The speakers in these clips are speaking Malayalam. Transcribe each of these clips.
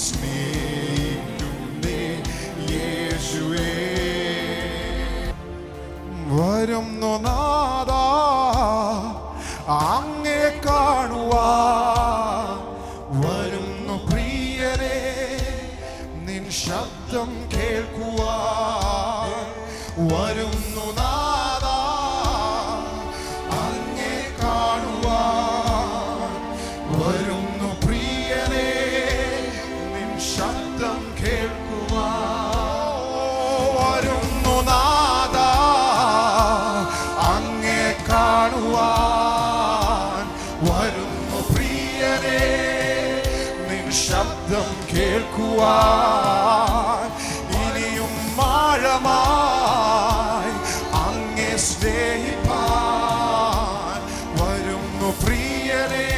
സ്നേഹിക്കുന്നേ യേശുവേ. വരുന്നു നാഥാ അങ്ങേ കാണുവാൻ, വരുന്നു പ്രിയരെ നിൻ ശബ്ദം കേൾക്കുവാൻ, വരുന്നു നാഥാ അങ്ങേ കാണുവാൻ, വരുന്നു പ്രിയരെ നിൻ ശബ്ദം കേൾക്കുവാൻ, വരുന്നു നാഥാ അങ്ങേ കാണുവാൻ, വരുന്നു പ്രിയരെ നിൻ ശബ്ദം കേൾക്കുവാൻ. ഇനിയും ആഴമായി അങ്ങേ സ്നേഹിപ്പാൻ, വരുന്നു പ്രിയരെ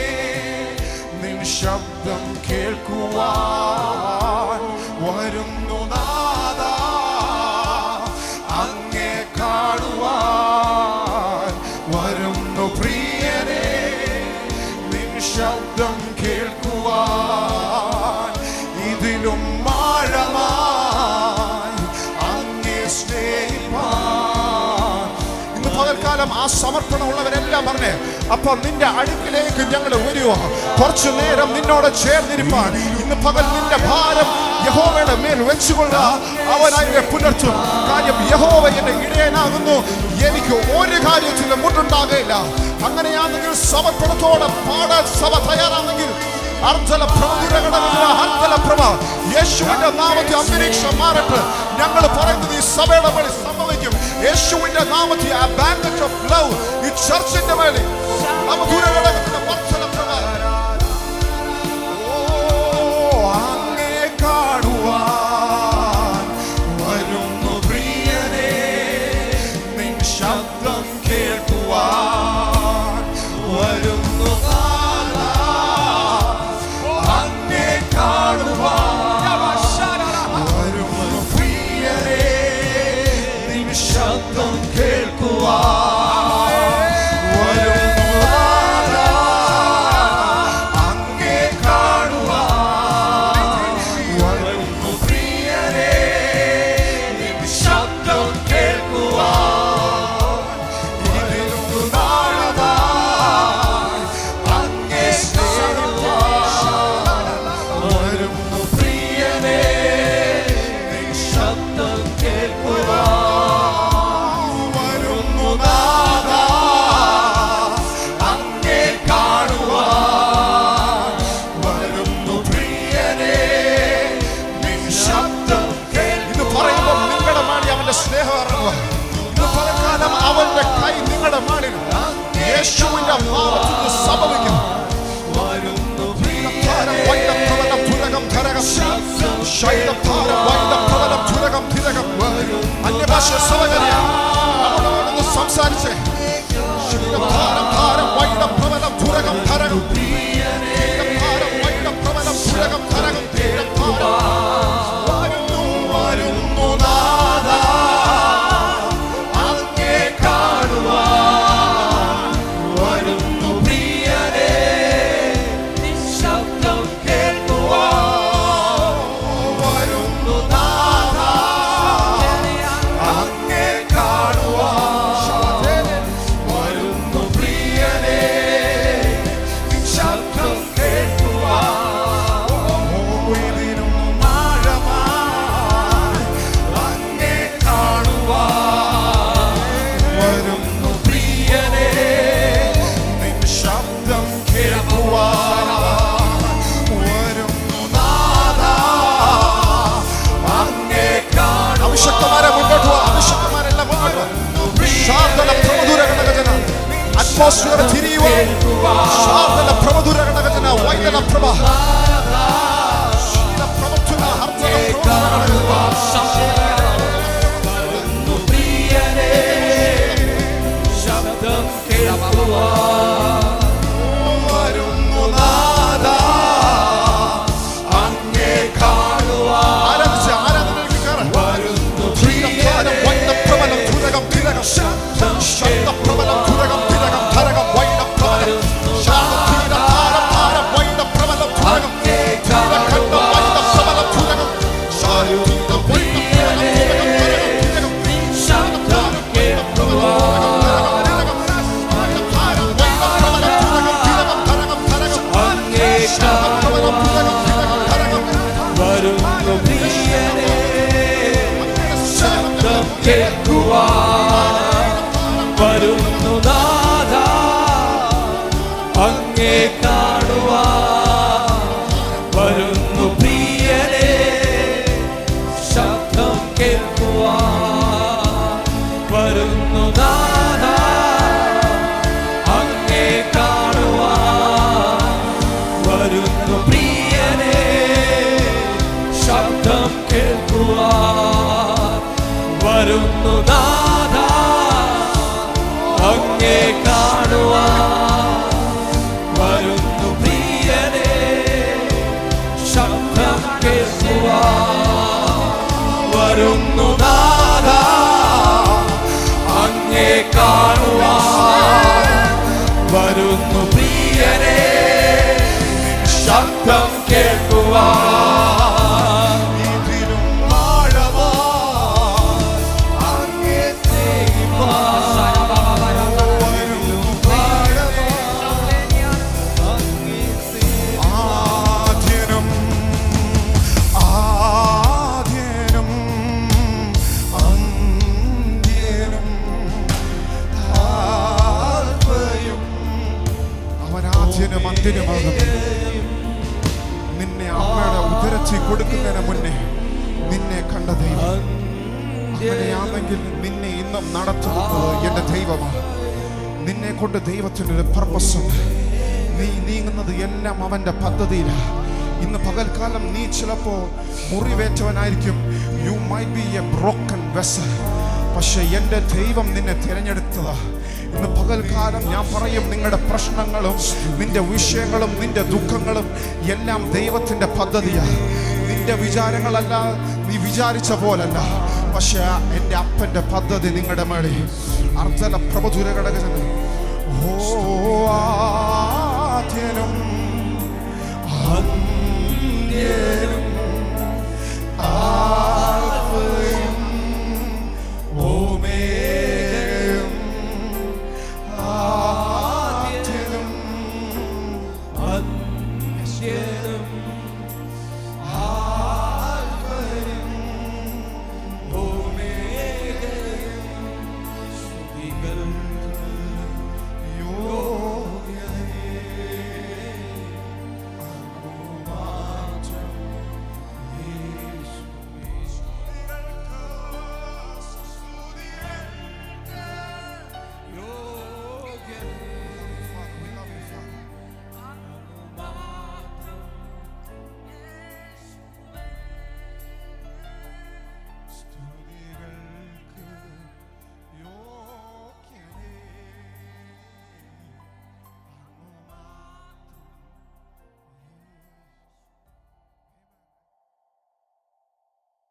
നിൻ ശബ്ദം കേൾക്കുവാൻ, വരുന്നു നാഥാ അങ്ങേ കാണുവാൻ, വരുന്നു പ്രിയരെ നിൻ ശബ്ദം കേൾക്കുവാൻ. ഇതിലും ആഴമായി അങ്ങേ സ്നേഹിപ്പാൻ. ഇന്ന് പകൽക്കാലം ആ സമർപ്പണമുള്ളവരെല്ലാം പറഞ്ഞേ, അപ്പൊ നിന്റെ അടുക്കിലേക്ക് ഞങ്ങൾ വരുവോ, കുറച്ചു നേരം നിന്നോട് ചേർന്നിരിപ്പാൻ. ഇന്ന് പകൽ നിന്റെ ഭാരം യഹോവയുടെ മേൽ വെച്ചുകൊള്ളുക, അവൻ അതിനെ പുലർത്തും. കാര്യം യഹോവ എന്റെ ഇടയനാകുന്നു, എനിക്ക് ഒരു കാര്യത്തിലും മുട്ടുണ്ടാകില്ല. അങ്ങനെയാണെങ്കിൽ സമർപ്പണത്തോടെ പാടാൻ സഭ തയ്യാറാണെങ്കിൽ യേശുവിന്റെ നാമത്തിൽ അന്തരീക്ഷം മാറട്ടെ. ഞങ്ങൾ പറയുന്നത് ഈ സഭയുടെ മേൽ സംഭവിക്കും. യേശുവിന്റെ നാമത്തിൽ ആ ബാങ്കറ്റ് ഓഫ് ലവ് ഈ ചർച്ചിന്റെ മേലെ അങ്ങേ കാണുവാൻ, വരുന്നു പ്രിയരെ നിൻ ശബ്ദം കേൾക്കുവാൻ, വരുന്നു അങ്ങേ കാണുവാൻ, വരുന്നു പ്രിയരെ നിൻ ശബ്ദം കേൾക്കുവാൻ, വരുന്നു അങ്ങേ കാണുവാൻ, വരുന്നു പ്രിയരെ നിൻ ശബ്ദം കേൾക്കുവാൻ. ഇതിലും നാളമായി അങ്ങേ സ്നേഹിപ്പാൻ, വരുന്നു പ്രിയരെ നിൻ ശബ്ദം കേൾക്കുവാൻ, വരുന്നു നാഥാ അങ്ങേ കാണുവാൻ, വരുന്നു പ്രിയരെ നിൻ ശബ്ദം കേൾക്കുവാൻ. ഇത് പറയുമ്പോൾ നിങ്ങളുടെ മാടി അവന്റെ സ്നേഹം ഇറങ്ങുക. ഇത് പലകാലം അവന്റെ കൈ നിങ്ങളുടെ മാടിൽ യേശുവിന്റെ നാമത്തിൽ സംഭവിക്കും. അന്യഭാഷ സഭകരെ അവനോടൊന്ന് സംസാരിച്ചേ. വരുന്നു നാഥാ അങ്ങേ കാണുവാൻ, വരുന്നു പ്രിയരെ നിൻ ശബ്ദം കേൾക്കുവാൻ, വരുന്നു നാഥാ അങ്ങേ കാണുവാൻ, വരുന്നു പ്രിയരെ നിൻ ശബ്ദം കേൾക്കുവാൻ. ഇതിനും ആഴമായി അങ്ങേ കാണുവാൻ, വരുന്നു പ്രിയരെ നിൻ ശബ്ദം കേൾക്കുവാൻ, വരുന്നു നാഥാ അങ്ങേ കാണുവാൻ. അഭിഷക്തമാരെ മുന്നോട്ട് പോവാ, അഭിഷക്തമാരെല്ലാം മുന്നോട്ട് അറ്റ്മോസ്ഫിയർ തിരിയുവോ. ശാന്തല പ്രമധുര ഘടകജന വൈദല പ്രഭ ശബ്ദം കേൾക്കുവാൻ, വരുന്നു നാഥാ അങ്ങേ കാണുവാൻ. ആരാധനയിലേക്ക് കയറാം. വരുന്നു പ്രിയരെ വൈദപ്രബലം തുരകം തിരകം ശബ്ദപ്രബലം തുരകം തിരകം ധരകം വൈദപ്രബലം ശാന്തീര താരം താരം വൈദപ്രബലം തുരകം വരുന്നു പ്രിയനേ, ശബ്ദം കേൾക്കുവാൻ വരുന്നു നാഥാ, അങ്ങേ കാണുവാൻ വരുന്നു പ്രിയനേ, ശബ്ദം കേൾക്കുവാൻ വരുന്നു നാഥാ, അങ്ങേ കാണുവാൻ വരുന്നു പ്രിയനേ, ശബ്ദം കേൾക്കുവാൻ വരുന്നു നാഥാ, അങ്ങേ കാണുവാൻ വരുന്നു പ്രിയനേ, ശബ്ദം കേൾക്കുവാൻ വരുന്നു നാഥാ, അങ്ങേ കാണുവാൻ വരുന്നു പ്രിയനേ, ശബ്ദം കേൾക്കുവാൻ ഇതിലും ആഴമായി അങ്ങേ സ്നേഹിപ്പാൻ ആദ്യനും ആദ്യനും അന്ത്യനും ആൽഫയും അവൻ ആദ്യനും അന്ത്യനുമാകുന്നു. നിന്നെ അമ്മയുടെ ഉദരത്തിൽ കൊടുക്കുന്നതിന് മുന്നേ നിന്നെ കണ്ട ദൈവം അങ്ങനെയാണെങ്കിൽ നിന്നെ ഇന്നും നടത്തുന്നത് എന്റെ ദൈവമാണ്. നിന്നെ കൊണ്ട് ദൈവത്തിനൊരു പർപ്പസ് ഉണ്ട്. നീ നീങ്ങുന്നത് എല്ലാം അവന്റെ പദ്ധതിയിലാണ്. ഇന്ന് പകൽക്കാലം നീ ചിലപ്പോ മുറിവേറ്റവനായിരിക്കും. You might be a broken vessel. പക്ഷെ എൻ്റെ ദൈവം നിന്നെ തിരഞ്ഞെടുത്തതാ. ഇന്ന് പകൽക്കാലം ഞാൻ പറയും, നിങ്ങളുടെ പ്രശ്നങ്ങളും നിന്റെ വിഷയങ്ങളും നിന്റെ ദുഃഖങ്ങളും എല്ലാം ദൈവത്തിൻ്റെ പദ്ധതിയാണ്. നിന്റെ വിചാരങ്ങളല്ല, നീ വിചാരിച്ച പോലല്ല. പക്ഷെ എൻ്റെ അപ്പൻ്റെ പദ്ധതി നിങ്ങളുടെ മേളിൽ അർദ്ധല പ്രഭുതുര ഘടകജന ഓ ആദ്യനും അന്ത്യനും ആൽഫയും ഓമേഗയും ആദ്യനും അന്ത്യനും